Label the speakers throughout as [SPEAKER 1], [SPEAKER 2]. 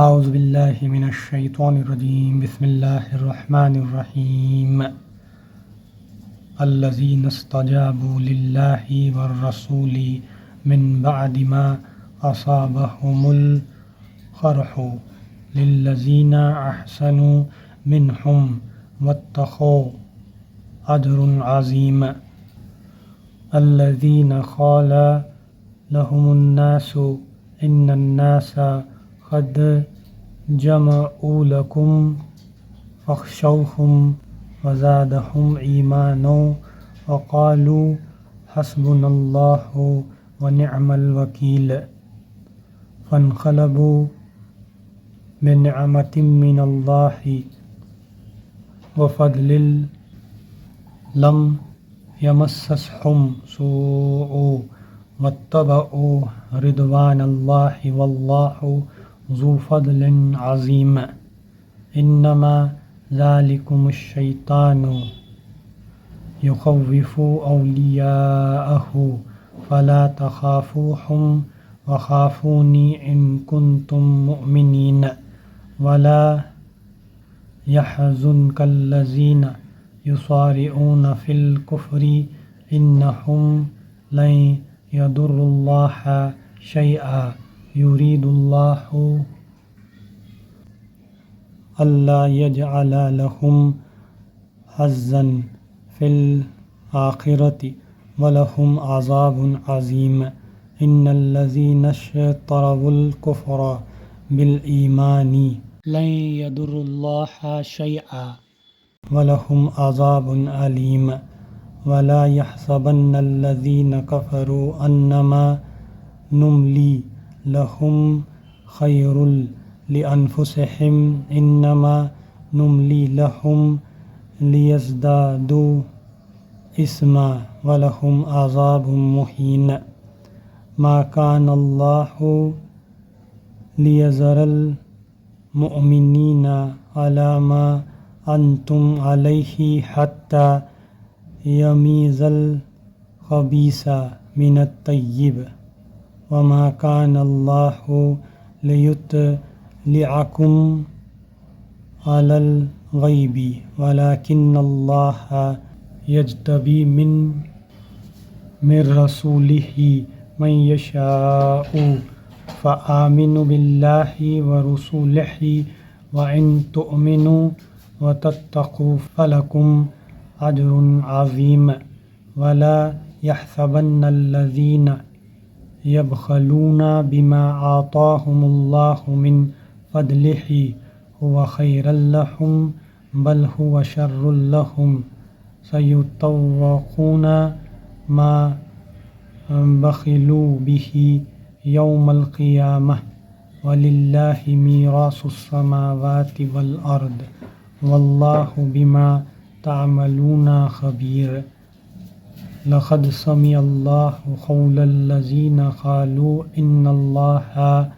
[SPEAKER 1] اعوذ باللہ من الشیطان الرجیم بسم اللہ الرحمن الرحیم الذین استجابوا للہ والرسول من بعد ما اصابهم القرح للذین احسنوا منهم واتقوا اجر عظیم الذین قال لهم الناس ان الناس قد جمعوا لكم فاخشوهم وزادهم ایمانا وقالوا حسبنا الله ونعم الوکیل فانقلبوا بنعمة من الله وفضل لم يمسسهم سوء واتبعوا رضوان الله والله ذو فضل عظیم انما ذلكم الشیطان یخوف اولیاءه فلا تخافوهم وخافونی ان کنتم مؤمنین ولا يحزنك الذین یصارعون فی الکفر انهم لن يضروا الله شیئا یرید اللہ الا یجعل لهم حظا فی الآخرة ولهم عذاب عظیم ان الذین اشتروا الکفر بالایمان لن يضروا الله شیئا ولهم عذاب علیم ولا يحسبن الذین كفروا انما نملی لهم خیر لأنفسهم انما نملی لهم لیزدادوا اثما ولهم عذاب مہین ما كان الله لیذر المؤمنین علی ما انتم علیہ حتی یمیز الخبیث من الطیب وما كان الله ليطلعكم على الغيب ولكن الله يجتبي من رسوله من يشاء فآمنوا بالله ورسوله وإن تؤمنوا وتتقوا فلكم أجر عظيم ولا يحسبن الذين يبخلون بما آتاهم الله من فضله هو خيرا لهم بل هو شر لهم سيطوقون ما بخلوا به يوم القيامة ولله ميراث السماوات والأرض والله بما تعملون خبير لقد سمع الله قول الذين قالوا إن الله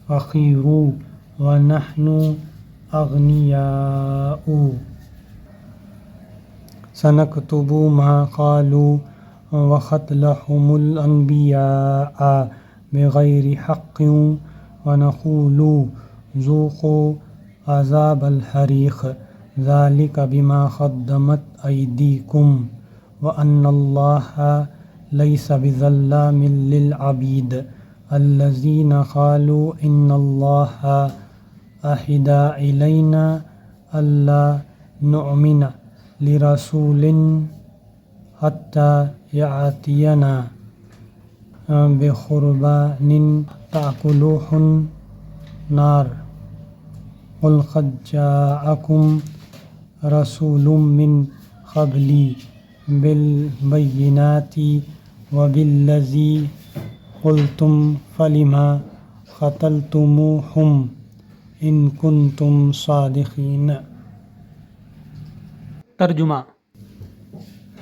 [SPEAKER 1] فقير ونحن أغنياء سنكتب ما قالوا وقتلهم الأنبياء بغير حق ونقول ذوقوا عذاب الحريق ذلك بما قدمت أيديكم وأن الله ليس بظلام للعبيد الذين قالوا إن الله عهد إلينا ألا نؤمن لرسول حتى يأتينا بقربان تأكله النار قل قد جاءكم رسول من قبلي بالبینات وبالذی قلتم فلما قتلتموہم ان کنتم صادقین۔ ترجمہ: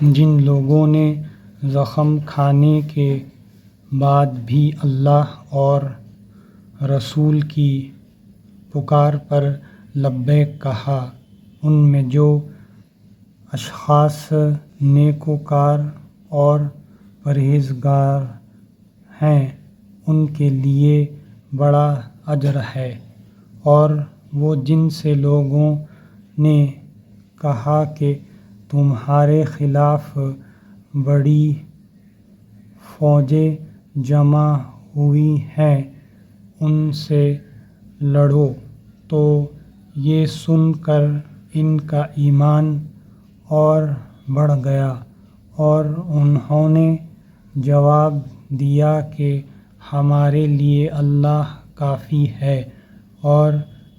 [SPEAKER 1] جن لوگوں نے زخم کھانے کے بعد بھی اللہ اور رسول کی پکار پر لبیک کہا، ان میں جو اشخاص نیکوکار اور پرہیزگار ہیں ان کے لیے بڑا اجر ہے۔ اور وہ جن سے لوگوں نے کہا کہ تمہارے خلاف بڑی فوجیں جمع ہوئی ہیں، ان سے لڑو، تو یہ سن کر ان کا ایمان اور بڑھ گیا اور انہوں نے جواب دیا کہ ہمارے لیے اللہ کافی ہے اور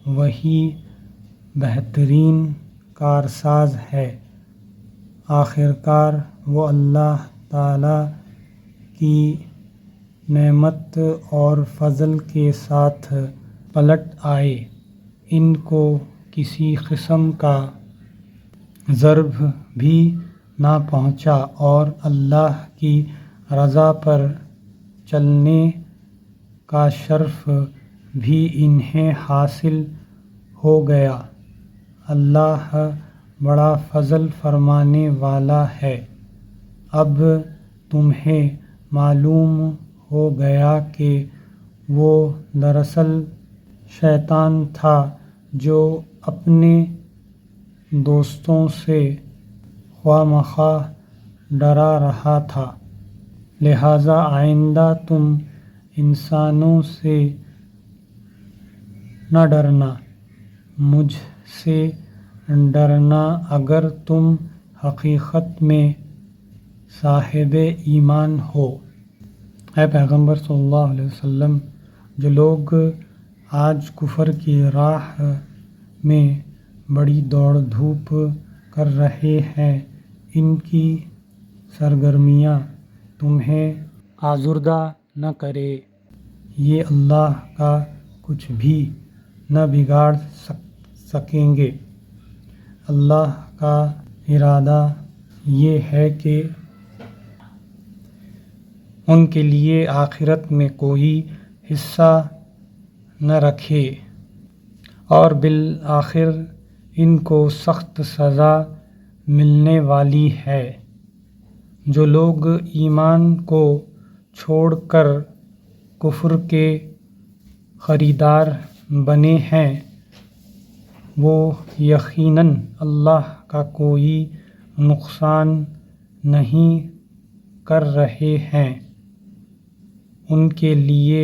[SPEAKER 1] وہی بہترین کارساز ہے۔ آخرکار وہ اللہ تعالیٰ کی نعمت اور فضل کے ساتھ پلٹ آئے، ان کو کسی قسم کا ضرر بھی نہ پہنچا اور اللہ کی رضا پر چلنے کا شرف بھی انہیں حاصل ہو گیا۔ اللہ بڑا فضل فرمانے والا ہے۔ اب تمہیں معلوم ہو گیا کہ وہ دراصل شیطان تھا جو اپنے دوستوں سے خواہ مخواہ ڈرا رہا تھا، لہٰذا آئندہ تم انسانوں سے نہ ڈرنا، مجھ سے ڈرنا اگر تم حقیقت میں صاحب ایمان ہو۔ اے پیغمبر صلی اللہ علیہ وسلم، جو لوگ آج کفر کی راہ میں بڑی دوڑ دھوپ کر رہے ہیں، ان کی سرگرمیاں تمہیں آزردہ نہ کریں، یہ اللہ کا کچھ بھی نہ بگاڑ سکیں گے۔ اللہ کا ارادہ یہ ہے کہ ان کے لیے آخرت میں کوئی حصہ نہ رکھے اور بالآخر ان کو سخت سزا ملنے والی ہے۔ جو لوگ ایمان کو چھوڑ کر کفر کے خریدار بنے ہیں، وہ یقیناً اللہ کا کوئی نقصان نہیں کر رہے ہیں۔ ان کے لیے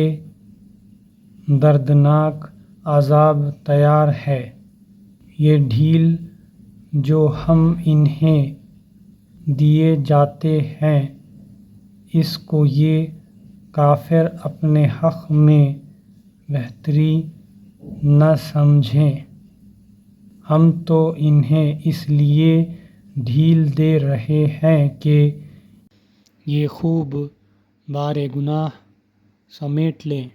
[SPEAKER 1] دردناک عذاب تیار ہے۔ یہ ڈھیل جو ہم انہیں دیے جاتے ہیں، اس کو یہ کافر اپنے حق میں بہتری نہ سمجھیں۔ ہم تو انہیں اس لیے ڈھیل دے رہے ہیں کہ یہ خوب بار گناہ سمیٹ لیں،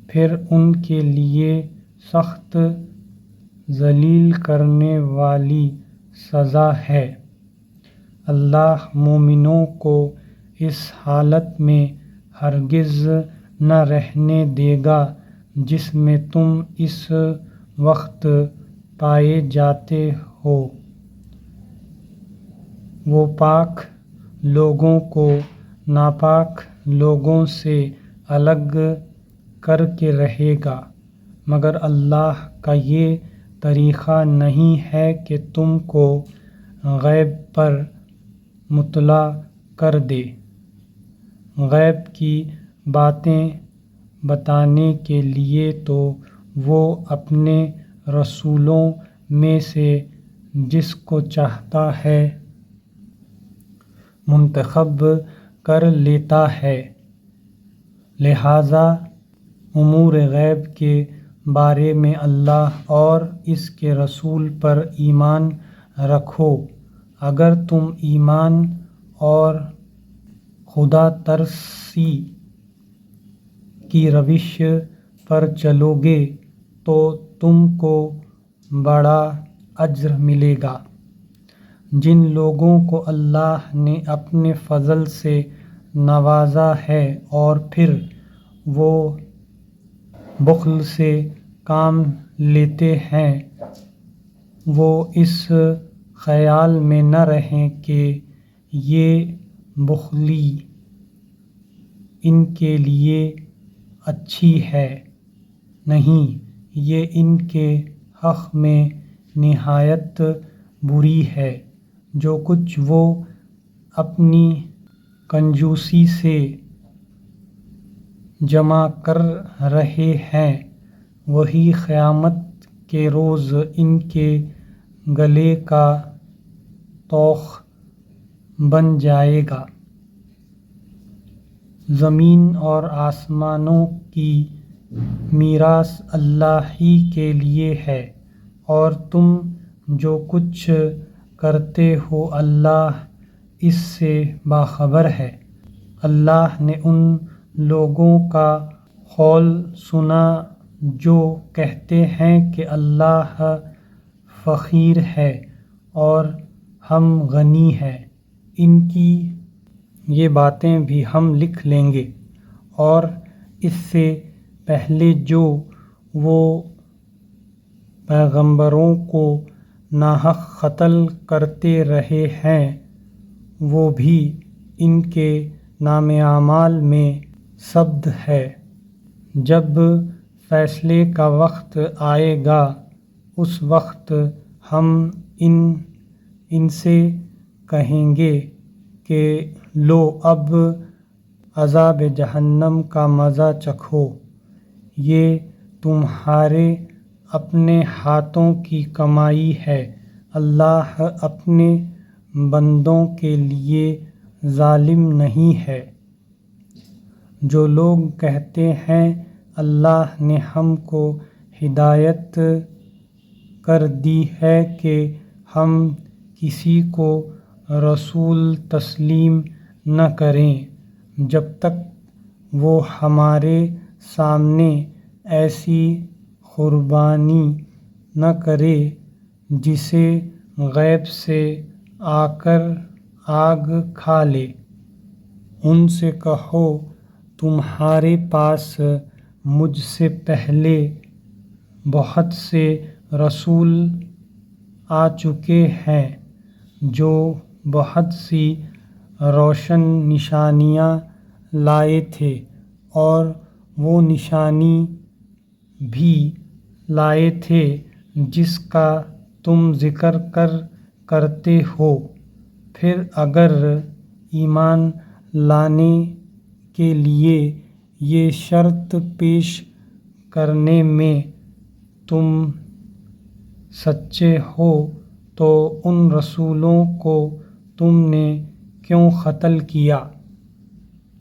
[SPEAKER 1] پھر ان کے لیے سخت ذلیل کرنے والی سزا ہے۔ اللہ مومنوں کو اس حالت میں ہرگز نہ رہنے دے گا جس میں تم اس وقت پائے جاتے ہو۔ وہ پاک لوگوں کو ناپاک لوگوں سے الگ کر کے رہے گا، مگر اللہ کا یہ طریقہ نہیں ہے کہ تم کو غیب پر مطلع کر دے۔ غیب کی باتیں بتانے کے لیے تو وہ اپنے رسولوں میں سے جس کو چاہتا ہے منتخب کر لیتا ہے، لہٰذا امور غیب کے بارے میں اللہ اور اس کے رسول پر ایمان رکھو۔ اگر تم ایمان اور خدا ترسی کی روش پر چلو گے تو تم کو بڑا اجر ملے گا۔ جن لوگوں کو اللہ نے اپنے فضل سے نوازا ہے اور پھر وہ بخل سے کام لیتے ہیں، وہ اس خیال میں نہ رہیں کہ یہ بخلی ان کے لیے اچھی ہے، نہیں، یہ ان کے حق میں نہایت بری ہے۔ جو کچھ وہ اپنی کنجوسی سے جمع کر رہے ہیں وہی قیامت کے روز ان کے گلے کا طوق بن جائے گا۔ زمین اور آسمانوں کی میراث اللہ ہی کے لیے ہے، اور تم جو کچھ کرتے ہو اللہ اس سے باخبر ہے۔ اللہ نے ان لوگوں کا قول سنا جو کہتے ہیں کہ اللہ فقیر ہے اور ہم غنی ہیں، ان کی یہ باتیں بھی ہم لکھ لیں گے، اور اس سے پہلے جو وہ پیغمبروں کو ناحق قتل کرتے رہے ہیں وہ بھی ان کے نام اعمال میں ثبت ہے۔ جب فیصلے کا وقت آئے گا اس وقت ہم ان سے کہیں گے کہ لو اب عذاب جہنم کا مزہ چکھو، یہ تمہارے اپنے ہاتھوں کی کمائی ہے، اللہ اپنے بندوں کے لیے ظالم نہیں ہے۔ جو لوگ کہتے ہیں اللہ نے ہم کو ہدایت کر دی ہے کہ ہم کسی کو رسول تسلیم نہ کریں جب تک وہ ہمارے سامنے ایسی قربانی نہ کرے جسے غیب سے آ کر آگ کھا لے۔ ان سے کہو تمہارے پاس مجھ سے پہلے بہت سے رسول آ چکے ہیں جو بہت سی روشن نشانیاں لائے تھے، اور وہ نشانی بھی لائے تھے جس کا تم ذکر کرتے ہو۔ پھر اگر ایمان لانے کے لیے یہ شرط پیش کرنے میں تم سچے ہو تو ان رسولوں کو تم نے کیوں قتل کیا؟